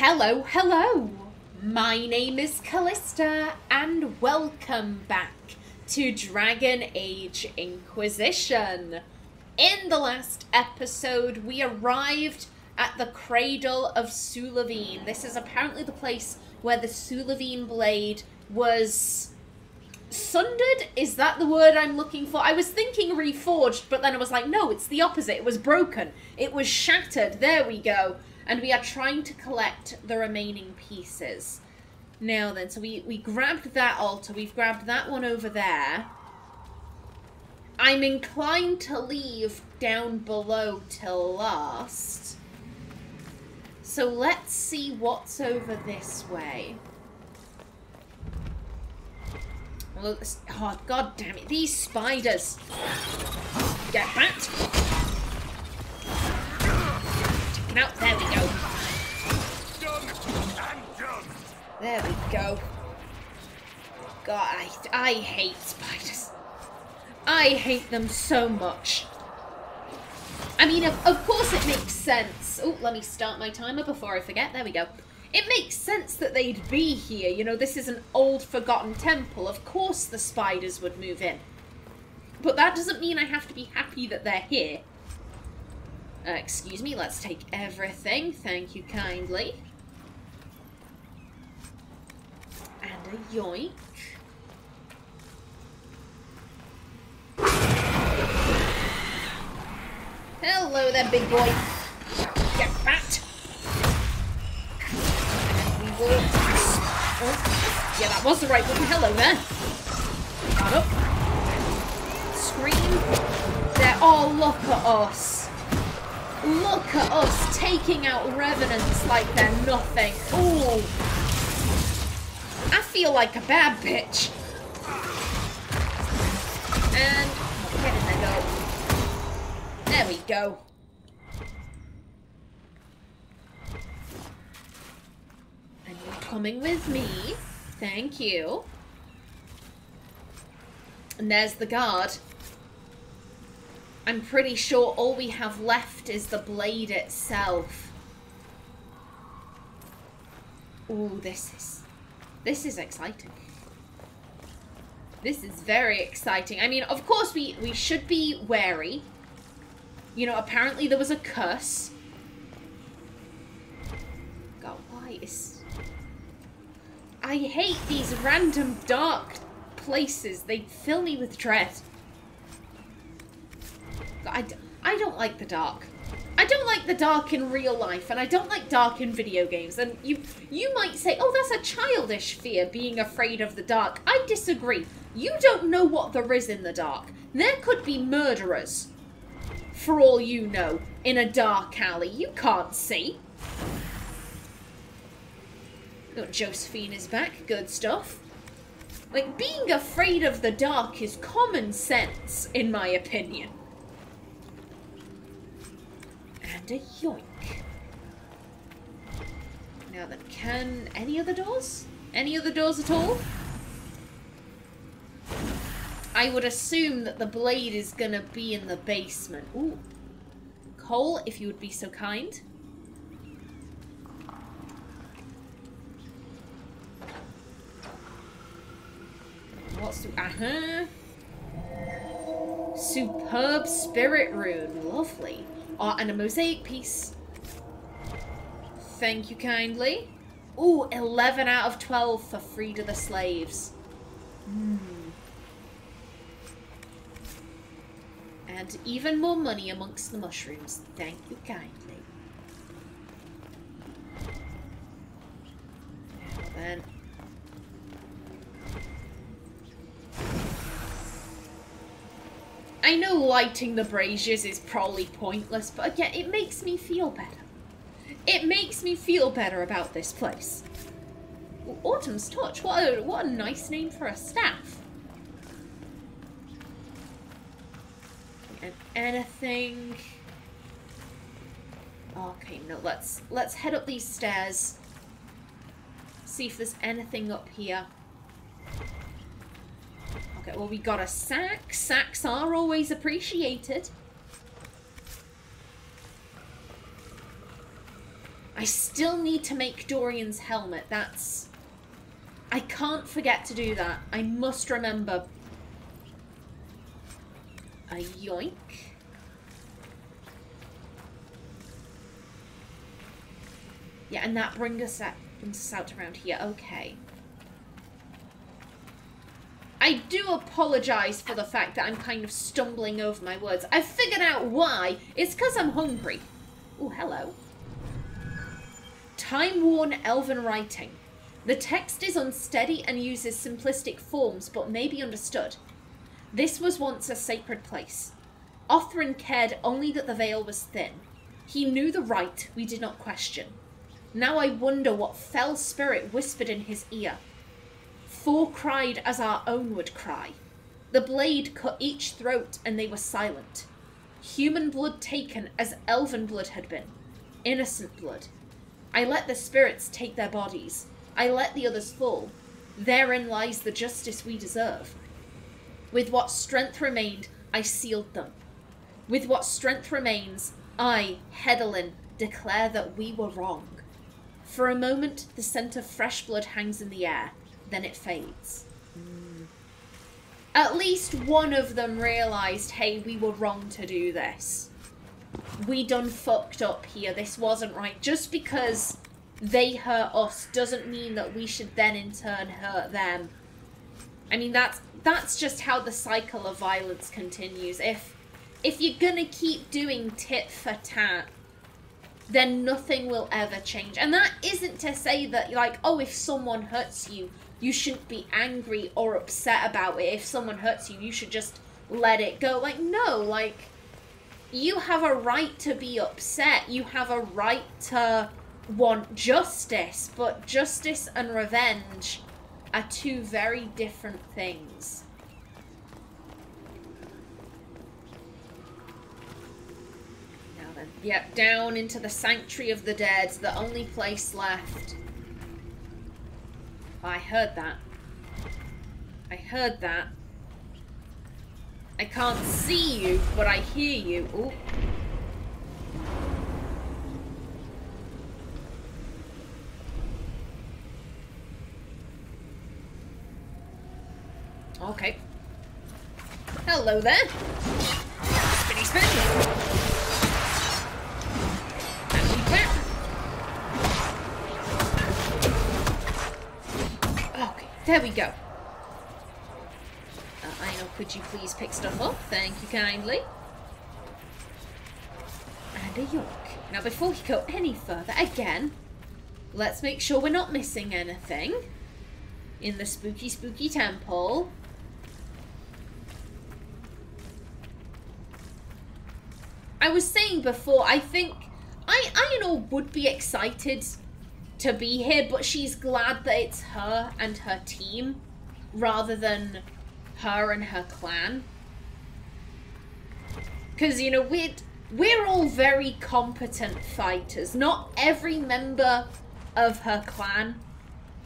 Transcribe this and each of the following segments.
Hello, hello! My name is Callista, and welcome back to Dragon Age Inquisition. In the last episode, we arrived at the Cradle of Sulevin. This is apparently the place where the Sulevin Blade was sundered? Is that the word I'm looking for? I was thinking reforged, but then I was like, no, it's the opposite. It was broken. It was shattered. There we go. And we are trying to collect the remaining pieces. Now then, so we grabbed that altar. We've grabbed that one over there. I'm inclined to leave down below till last. So let's see what's over this way. Oh, god damn it. These spiders. Get that. Check it out. There we go. There we go. God, I hate spiders. I hate them so much. I mean, of course it makes sense. Oh, let me start my timer before I forget. There we go. It makes sense that they'd be here. You know, this is an old, forgotten temple. Of course the spiders would move in. But that doesn't mean I have to be happy that they're here. Excuse me, let's take everything. Thank you kindly. And a yoink. Hello there, big boy. Get that. And we will... Oh, yeah, that was the right button. Hello there. Got up. Scream. There. Oh, look at us. Look at us taking out revenants like they're nothing. Ooh. I feel like a bad bitch. And get in there, go. There we go. And you're coming with me. Thank you. And there's the guard. I'm pretty sure all we have left is the blade itself. Ooh, this is exciting. This is very exciting. I mean, of course we should be wary. You know, apparently there was a curse. God, why is... I hate these random dark places. They fill me with dread. I don't like the dark. I don't like the dark in real life, and I don't like dark in video games. And you might say, oh, that's a childish fear, being afraid of the dark. I disagree. You don't know what there is in the dark. There could be murderers, for all you know, in a dark alley. You can't see. Oh, Josephine is back. Good stuff. Like, being afraid of the dark is common sense, in my opinion. And a yoink. Now then, can... any other doors? Any other doors at all? I would assume that the blade is gonna be in the basement. Ooh. Cowl, if you would be so kind. What's the... uh-huh. Superb spirit rune. Lovely. Oh, and a mosaic piece. Thank you kindly. Ooh, 11 out of 12 for Free to the Slaves. And even more money amongst the mushrooms. Thank you kindly. Now then. I know lighting the braziers is probably pointless, but again, it makes me feel better. It makes me feel better about this place. Ooh, Autumn's Touch. What a nice name for a staff. And anything... Okay, no, let's head up these stairs. See if there's anything up here. Okay, well, we got a sack. Sacks are always appreciated. I still need to make Dorian's helmet. I can't forget to do that. I must remember. A yoink. Yeah, and that brings us out around here. Okay. I do apologise for the fact that I'm kind of stumbling over my words. I've figured out why. It's because I'm hungry. Oh, hello. Time-worn elven writing. The text is unsteady and uses simplistic forms, but may be understood. This was once a sacred place. Othrin cared only that the veil was thin. He knew the right we did not question. Now I wonder what fell spirit whispered in his ear. Four cried as our own would cry. The blade cut each throat and they were silent. Human blood taken as elven blood had been. Innocent blood. I let the spirits take their bodies. I let the others fall. Therein lies the justice we deserve. With what strength remained, I sealed them. With what strength remains, I, Hedalin, declare that we were wrong. For a moment, the scent of fresh blood hangs in the air. Then it fades. At least one of them realised, hey, we were wrong to do this. We done fucked up here. This wasn't right. Just because they hurt us doesn't mean that we should then in turn hurt them. I mean, that's just how the cycle of violence continues. If you're gonna keep doing tit for tat, then nothing will ever change. And that isn't to say that, like, oh, if someone hurts you, you shouldn't be angry or upset about it. If someone hurts you, you should just let it go. Like, no, like, you have a right to be upset. You have a right to want justice. But justice and revenge are two very different things. Now then, yep, down into the Sanctuary of the Dead, the only place left. I heard that. I heard that. I can't see you, but I hear you. Ooh. Okay. Hello there. Spinny spin. And we back. Okay, there we go. Aenor, could you please pick stuff up? Thank you kindly. And a yoink. Now, before we go any further, again, let's make sure we're not missing anything in the spooky, spooky temple. I was saying before, I think Aenor would be excited to be here, but she's glad that it's her and her team rather than her and her clan. Because, you know, we're all very competent fighters. Not every member of her clan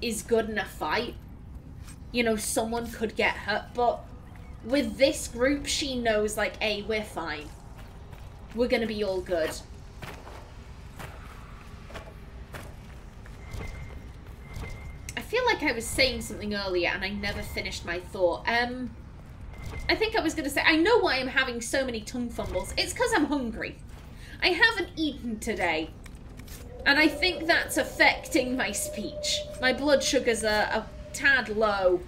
is good in a fight. You know, someone could get hurt, but with this group, she knows, like, hey, we're fine. We're gonna be all good. I feel like I was saying something earlier and I never finished my thought. I think I was gonna say, I know why I'm having so many tongue fumbles. It's because I'm hungry. I haven't eaten today. And I think that's affecting my speech. My blood sugars are a tad low.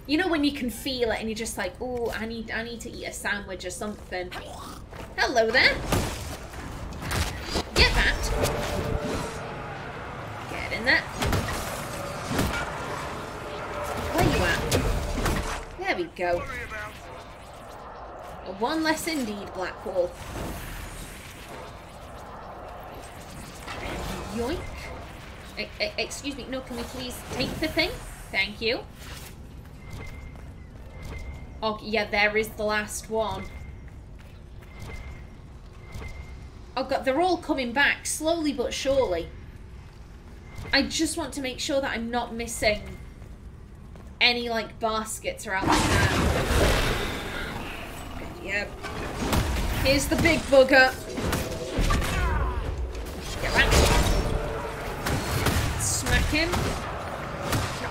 You know when you can feel it and you're just like, oh, I need to eat a sandwich or something. Hello there. Get that. Get in there. Where you at? There we go. One less indeed, Blackwall. Yoink. Excuse me, no, can we please take the thing? Thank you. Oh, yeah, there is the last one. Oh god, they're all coming back, slowly but surely. I just want to make sure that I'm not missing any, like, baskets around like that. Yep. Here's the big bugger. Get back. him.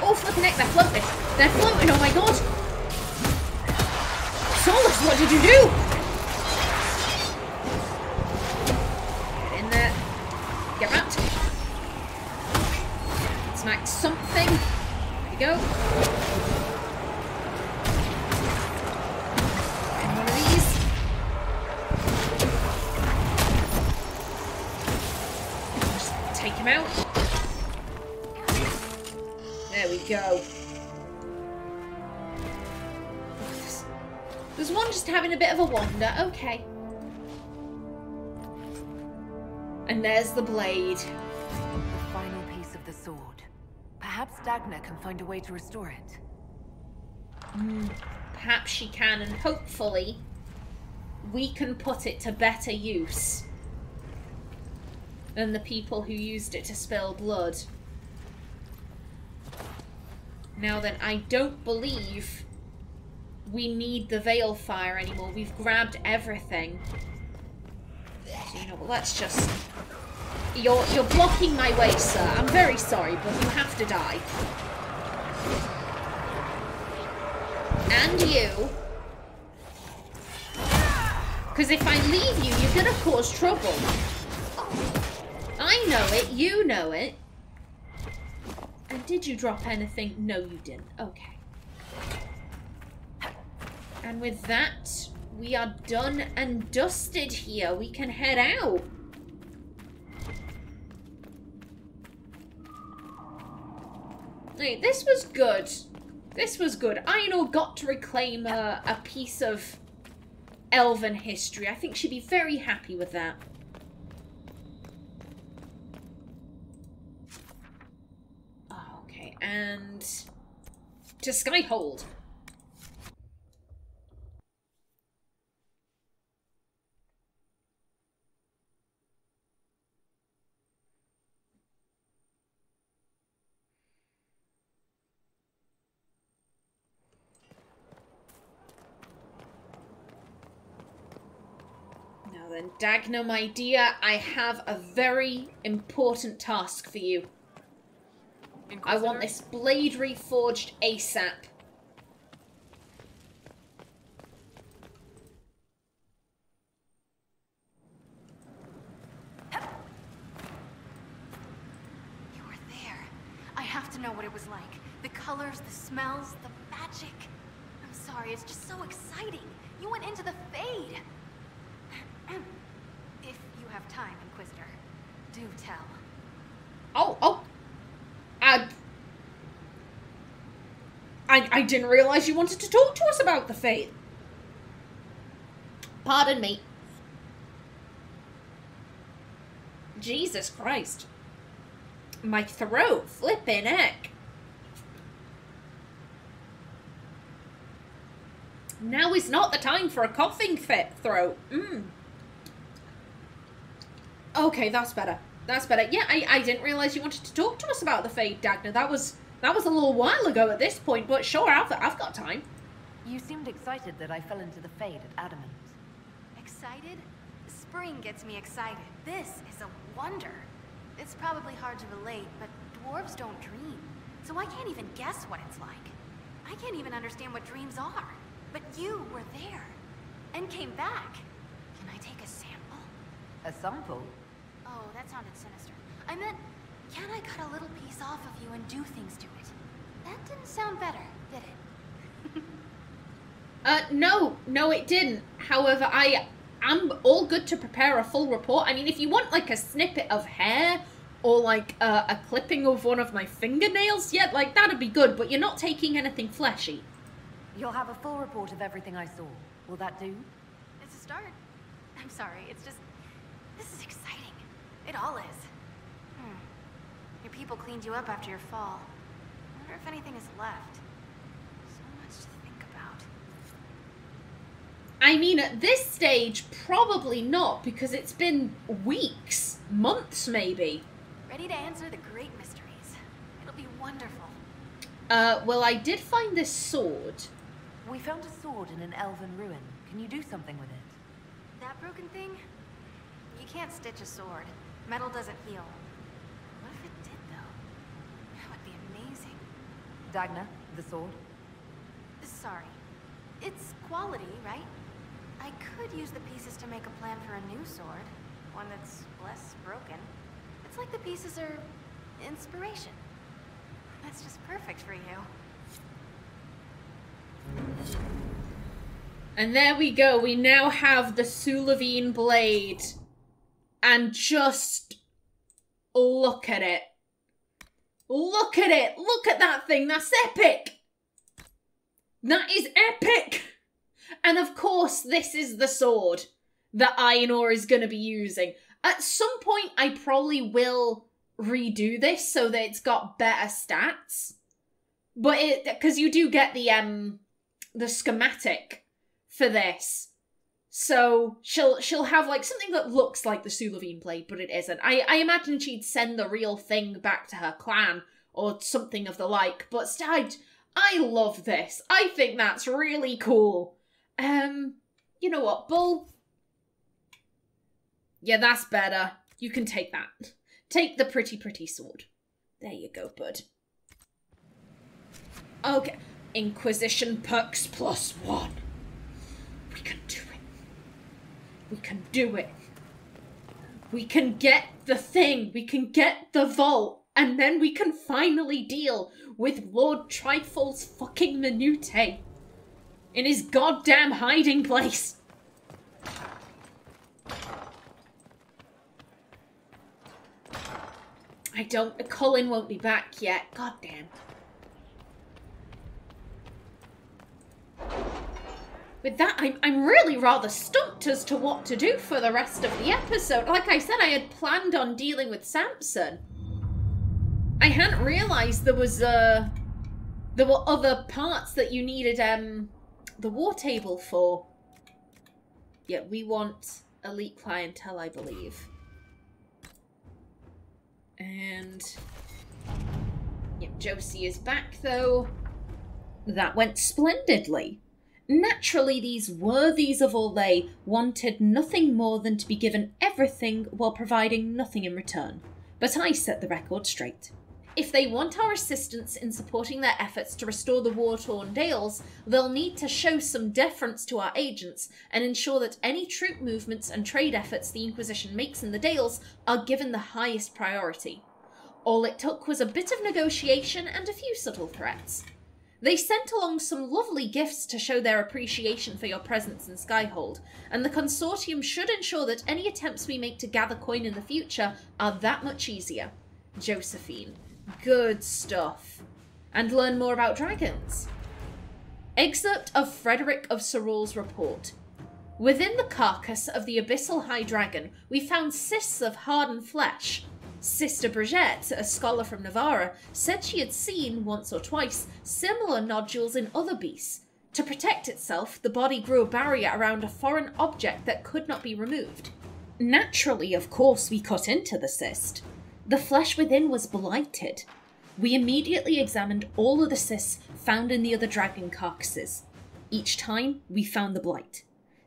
Oh, flipping heck, they're floating. They're floating, oh my god. Solus, what did you do? Get in there. Get out. Smack something. There we go. And one of these. Just take him out. There we go. There's one just having a bit of a wander. Okay. And there's the blade. The final piece of the sword. Perhaps Dagna can find a way to restore it. Perhaps she can, and hopefully we can put it to better use than the people who used it to spill blood. Now then, I don't believe we need the Veil Fire anymore. We've grabbed everything. So, you know what, let's just... You're blocking my way, sir. I'm very sorry, but you have to die. And you. Because if I leave you, you're gonna cause trouble. I know it, you know it. And did you drop anything? No, you didn't. Okay. And with that, we are done and dusted here. We can head out. Hey, this was good. This was good. Aenor got to reclaim a piece of elven history. I think she'd be very happy with that. Okay, and to Skyhold. Now then, Dagna, my dear, I have a very important task for you. I want this blade reforged ASAP. You were there. I have to know what it was like. The colors, the smells, the magic. I'm sorry, it's just so exciting. You went into the Fade. If you have time, Inquisitor, do tell. I didn't realize you wanted to talk to us about the Fade. Pardon me. Jesus Christ. My throat, flippin' heck. Now is not the time for a coughing fit throat. Okay, that's better. That's better. Yeah, I didn't realize you wanted to talk to us about the Fade, Dagna. That was a little while ago at this point, but sure, I've got time. You seemed excited that I fell into the Fade at Adamant. Excited? Spring gets me excited. This is a wonder. It's probably hard to relate, but dwarves don't dream. So I can't even guess what it's like. I can't even understand what dreams are. But you were there. And came back. Can I take a sample? A sample? Oh, that sounded sinister. I meant, can I cut a little piece off of you and do things to it? That didn't sound better, did it? No, it didn't. However, I'm all good to prepare a full report. I mean, if you want, like, a snippet of hair or, like, a clipping of one of my fingernails, yeah, like, that'd be good, but you're not taking anything fleshy. You'll have a full report of everything I saw. Will that do? It's a start. I'm sorry, it's just... This is exciting. It all is. Your people cleaned you up after your fall. I wonder if anything is left. So much to think about. I mean, at this stage, probably not, because it's been weeks, months maybe. Ready to answer the great mysteries. It'll be wonderful. Well, I did find this sword. We found a sword in an elven ruin. Can you do something with it? That broken thing? You can't stitch a sword. Metal doesn't heal. What if it did, though? Dagna, the sword. Sorry. It's quality, right? I could use the pieces to make a plan for a new sword. One that's less broken. It's like the pieces are inspiration. That's just perfect for you. And there we go. We now have the Sulevin Blade. And just look at it. Look at it. Look at that thing. That's epic. That is epic. And of course, this is the sword that Aenor is going to be using. At some point, I probably will redo this so that it's got better stats. But because you do get the schematic for this. So she'll have like something that looks like the Sulevin Blade, but it isn't. I imagine she'd send the real thing back to her clan or something of the like. But I love this. I think that's really cool. You know what, Bull? Yeah, that's better. You can take that. Take the pretty sword. There you go, bud. Okay. Inquisition perks +1. We can do it. We can do it. We can get the thing. We can get the vault. And then we can finally deal with Lord Trifle's fucking Minute in his goddamn hiding place. Colin won't be back yet. Goddamn. With that, I'm really rather stumped as to what to do for the rest of the episode. Like I said, I had planned on dealing with Samson. I hadn't realised there were other parts that you needed the war table for. Yeah, we want elite clientele, I believe. And yeah, Josie is back though. That went splendidly. Naturally, these worthies of Orlais wanted nothing more than to be given everything while providing nothing in return. But I set the record straight. If they want our assistance in supporting their efforts to restore the war-torn Dales, they'll need to show some deference to our agents and ensure that any troop movements and trade efforts the Inquisition makes in the Dales are given the highest priority. All it took was a bit of negotiation and a few subtle threats. They sent along some lovely gifts to show their appreciation for your presence in Skyhold, and the Consortium should ensure that any attempts we make to gather coin in the future are that much easier. Josephine. Good stuff. And learn more about dragons. Excerpt of Frederick of Serul's report. Within the carcass of the abyssal high dragon, we found cysts of hardened flesh. Sister Brigitte, a scholar from Navarra, said she had seen, once or twice, similar nodules in other beasts. To protect itself, the body grew a barrier around a foreign object that could not be removed. Naturally, of course, we cut into the cyst. The flesh within was blighted. We immediately examined all of the cysts found in the other dragon carcasses. Each time, we found the blight.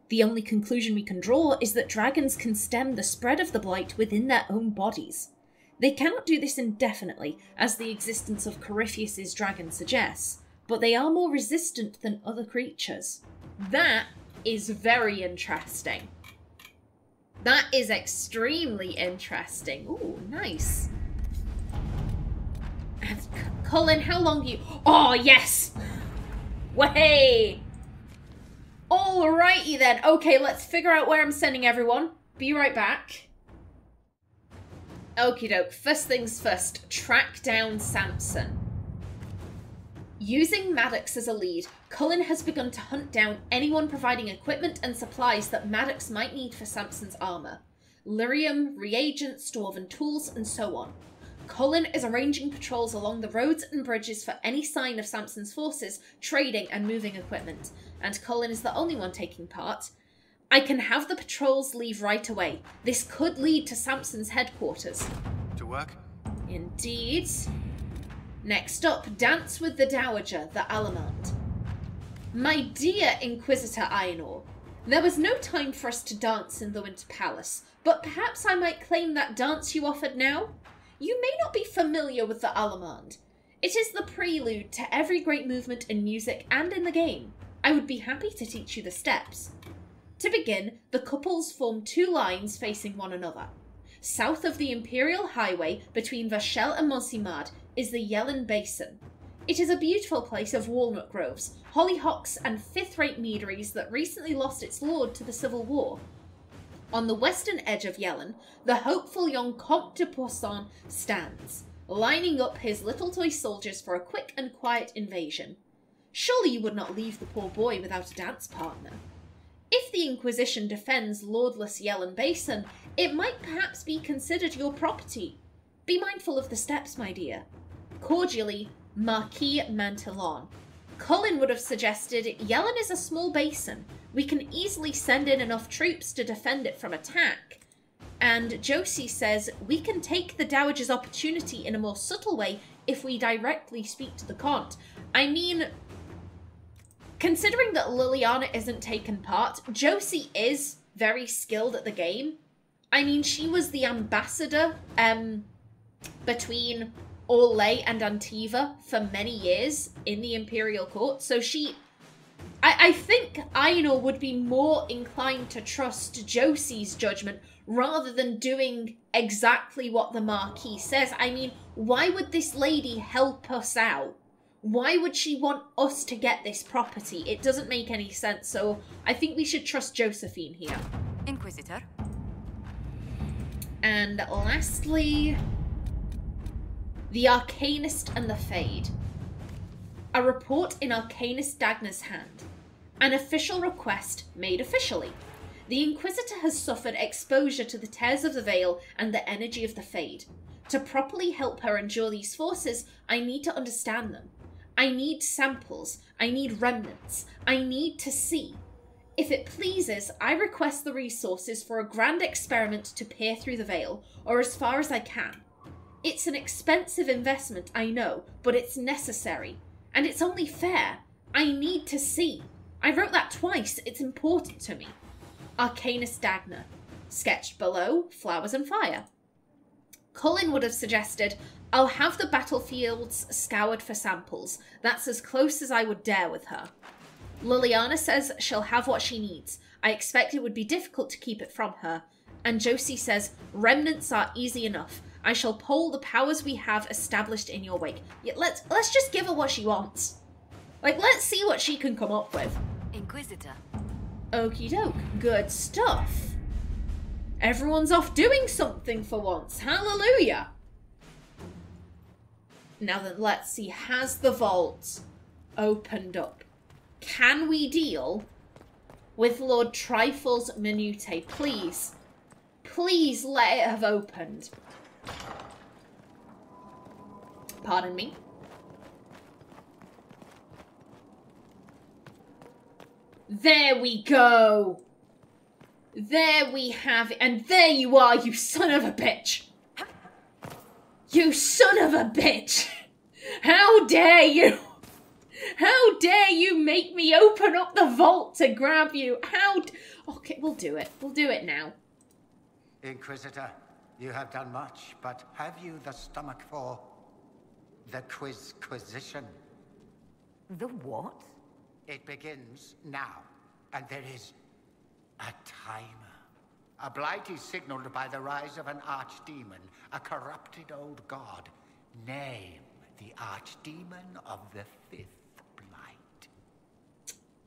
The only conclusion we can draw is that dragons can stem the spread of the blight within their own bodies. They cannot do this indefinitely, as the existence of Corypheus's dragon suggests, but they are more resistant than other creatures. That is very interesting. That is extremely interesting. Ooh, nice. Colin, how long do you... Oh, yes! Way! Alrighty then. Okay, let's figure out where I'm sending everyone. Be right back. Okie doke. First things first. Track down Samson. Using Maddox as a lead, Cullen has begun to hunt down anyone providing equipment and supplies that Maddox might need for Samson's armour. Lyrium, reagents, dwarven tools, and so on. Cullen is arranging patrols along the roads and bridges for any sign of Samson's forces, trading and moving equipment, and Cullen is the only one taking part. I can have the patrols leave right away. This could lead to Samson's headquarters. To work? Indeed. Next up, dance with the Dowager, the Alamand. My dear Inquisitor Aenor, there was no time for us to dance in the Winter Palace, but perhaps I might claim that dance you offered now? You may not be familiar with the Alamand. It is the prelude to every great movement in music and in the game. I would be happy to teach you the steps. To begin, the couples form 2 lines facing one another. South of the Imperial Highway between Vashel and Monsimard is the Yellen Basin. It is a beautiful place of walnut groves, hollyhocks and fifth-rate meaderies that recently lost its lord to the Civil War. On the western edge of Yellen, the hopeful young Comte de Poisson stands, lining up his little toy soldiers for a quick and quiet invasion. Surely you would not leave the poor boy without a dance partner. If the Inquisition defends lordless Yellen Basin, it might perhaps be considered your property. Be mindful of the steps, my dear. Cordially, Marquis Mantillon. Colin would have suggested Yellen is a small basin. We can easily send in enough troops to defend it from attack. And Josie says, we can take the Dowager's opportunity in a more subtle way if we directly speak to the Comte. I mean, considering that Liliana isn't taken part, Josie is very skilled at the game. I mean, she was the ambassador between Orlais and Antiva for many years in the Imperial Court, so I think Aenor would be more inclined to trust Josie's judgment rather than doing exactly what the Marquis says. I mean, why would this lady help us out? Why would she want us to get this property? It doesn't make any sense, so I think we should trust Josephine here. Inquisitor. And lastly, the Arcanist and the Fade. A report in Arcanist Dagna's hand. An official request made officially. The Inquisitor has suffered exposure to the tears of the veil and the energy of the Fade. To properly help her endure these forces, I need to understand them. I need samples. I need remnants. I need to see. If it pleases, I request the resources for a grand experiment to peer through the veil, or as far as I can. It's an expensive investment, I know, but it's necessary. And it's only fair. I need to see. I wrote that twice. It's important to me. Arcanist Dagna. Sketched below, flowers and fire. Colin would have suggested, I'll have the battlefields scoured for samples. That's as close as I would dare with her. Liliana says she'll have what she needs. I expect it would be difficult to keep it from her. And Josie says, remnants are easy enough. I shall poll the powers we have established in your wake. Yeah, let's just give her what she wants. Like, let's see what she can come up with. Inquisitor. Okie doke. Good stuff. Everyone's off doing something for once. Hallelujah. Now then, let's see. Has the vault opened up? Can we deal with Lord Trifle's Minute? Please. Please let it have opened. Pardon me. There we go. There we have it. And there you are, you son of a bitch. You son of a bitch. How dare you? How dare you make me open up the vault to grab you? Okay, we'll do it. We'll do it now. Inquisitor, you have done much, but have you the stomach for the Quizquisition? The what? It begins now, and there is a timer. A blight is signaled by the rise of an archdemon, a corrupted old god. Name the archdemon of the fifth blight.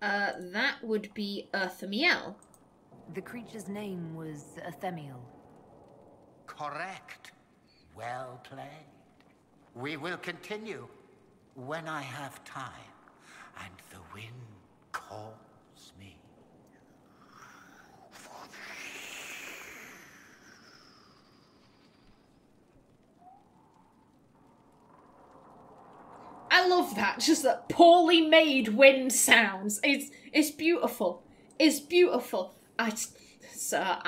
That would be Earthamiel. The creature's name was Athemiel. Correct. Well played. We will continue when I have time and the wind calls me. I love that, just that poorly made wind sounds. It's beautiful. It's beautiful. Sir,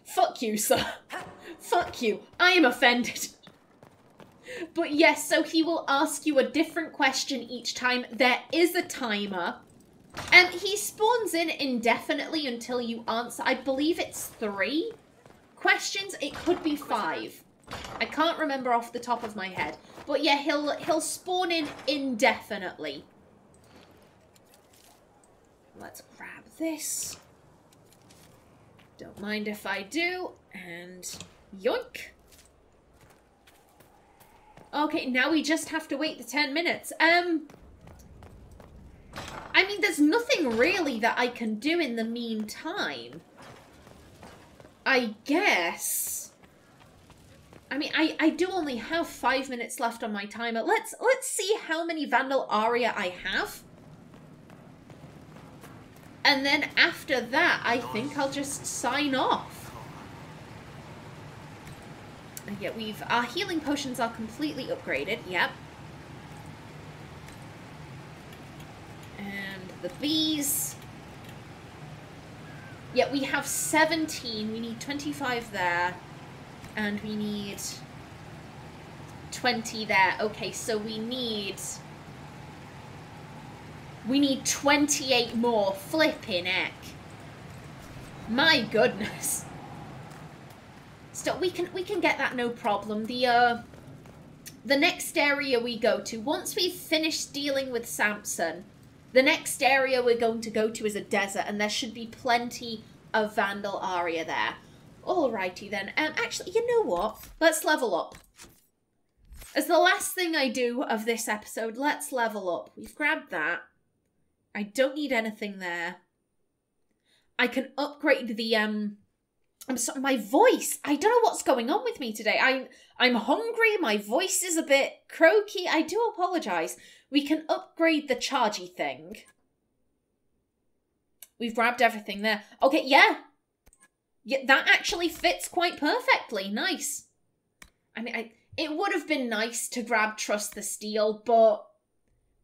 fuck you, sir. Fuck you. I am offended. But yes, so he will ask you a different question each time. There is a timer. And he spawns in indefinitely until you answer. I believe it's 3 questions. It could be 5. I can't remember off the top of my head. But yeah, he'll spawn in indefinitely. Let's grab this. Don't mind if I do. And yoink. Okay, now we just have to wait the 10 minutes. I mean, there's nothing really that I can do in the meantime. I guess. I mean, I do only have 5 minutes left on my timer. Let's see how many Vandal Aria I have. And then after that, I think I'll just sign off. Yeah, our healing potions are completely upgraded. Yep. And the bees. Yeah, we have 17. We need 25 there. And we need 20 there. Okay, so we need 28 more. Flipping heck. My goodness. So we can get that, no problem. The next area we go to, once we've finished dealing with Samson, the next area we're going to go to is a desert, and there should be plenty of Vandal Aria there. Alrighty then. Actually, you know what? Let's level up. As the last thing I do of this episode, let's level up. We've grabbed that. I don't need anything there. I can upgrade the I'm sorry, my voice. I don't know what's going on with me today. I'm hungry. My voice is a bit croaky. I do apologise. We can upgrade the chargy thing. We've grabbed everything there. Okay, yeah. Yeah, that actually fits quite perfectly. Nice. I mean, it would have been nice to grab Trust the Steel, but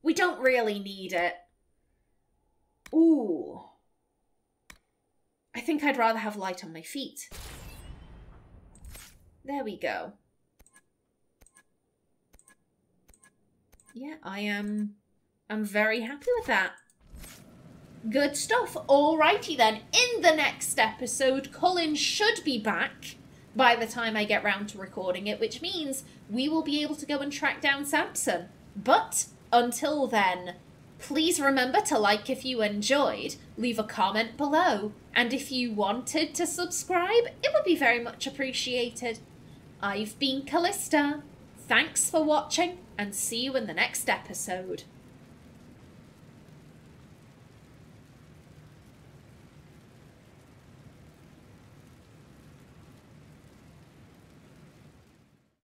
we don't really need it. Ooh. I think I'd rather have light on my feet. There we go. Yeah, I'm very happy with that. Good stuff. Alrighty then. In the next episode, Cullen should be back by the time I get round to recording it, which means we will be able to go and track down Samson. But until then, please remember to like if you enjoyed, leave a comment below, and if you wanted to subscribe, it would be very much appreciated. I've been Kallista. Thanks for watching, and see you in the next episode.